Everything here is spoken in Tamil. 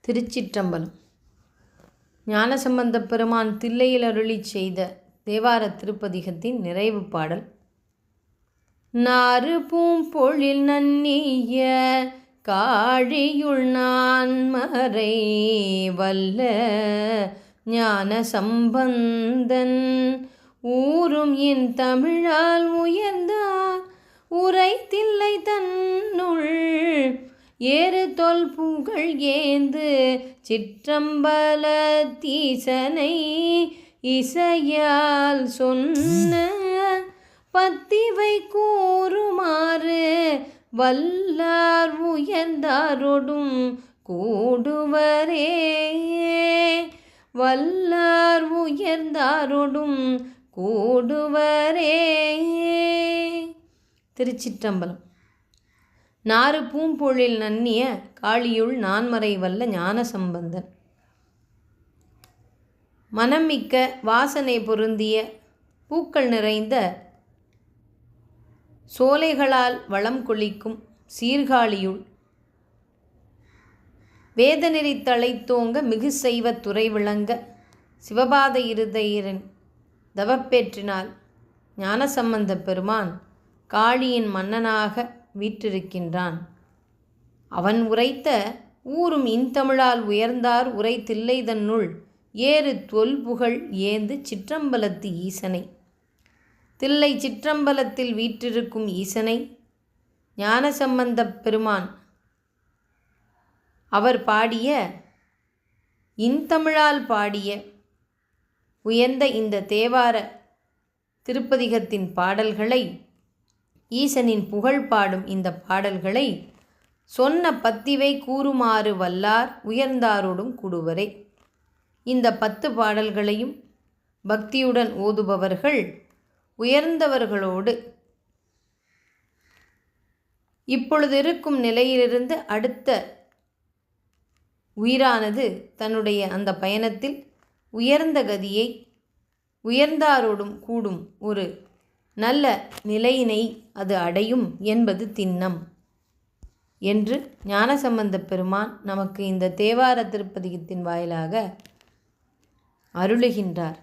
திருச்சிற்றம்பலம். ஞானசம்பந்தப் பெருமான் தில்லையில் அருளிச் செய்த தேவார திருப்பதிகத்தின் நிறைவு பாடல். நாறு பூம்பொழில் நன்னிய காழியுள் நான்மறை வல்ல ஞான சம்பந்தன் ஊரும் என் தமிழால் உயர்ந்தார் உரை தில்லை தன்னுள் ஏறு தொல் புகழ் ஏந்து சிற்றம்பலத்தீசனை இசையால் சொன்ன பத்திவை கூறுமாறு வல்லார் உயர்ந்தாரோடும் கூடுவரே. வல்லார் உயர்ந்தாரோடும் கூடுவரே. திருச்சிற்றம்பலம். நாறு பூம்பொழில் நன்னிய காழியுள் நான்மறை வல்ல ஞானசம்பந்தன். மனமிக்க வாசனை பொருந்திய பூக்கள் நிறைந்த சோலைகளால் வளம் கொளிக்கும் சீர்காழியுள் வேதநெறி தழைத்தோங்க மிகு செய்வ துறை விளங்க சிவபாத இருதயரின் தவப்பேற்றினால் ஞானசம்பந்த பெருமான் காழியின் மன்னனாக வீற்றிருக்கின்றான். அவன் உரைத்த ஊரும் இன்தமிழால் உயர்ந்தார் உரை தில்லை தன்னுள் ஏறு தொல்புகழ் ஏந்து சிற்றம்பலத்து ஈசனை. தில்லை சிற்றம்பலத்தில் வீற்றிருக்கும் ஈசனை ஞானசம்பந்தப் பெருமான் அவர் பாடிய இன்தமிழால் பாடிய உயர்ந்த இந்த தேவார திருப்பதிகத்தின் பாடல்களை, ஈசனின் புகழ் பாடும் இந்த பாடல்களை சொன்ன பத்திவை கூறுமாறு வல்லார் உயர்ந்தாரோடும் கூடுவரே. இந்த 10 பாடல்களையும் பக்தியுடன் ஓதுபவர்கள் உயர்ந்தவர்களோடு இப்பொழுது இருக்கும் நிலையிலிருந்து அடுத்த உயிரானது தன்னுடைய அந்த பயணத்தில் உயர்ந்த கதியை உயர்ந்தாரோடும் கூடும் ஒரு நல்ல நிலையினை அது அடையும் என்பது திண்ணம் என்று ஞானசம்பந்தப் பெருமான் நமக்கு இந்த தேவார திருப்பதிகத்தின் வாயிலாக அருளுகின்றார்.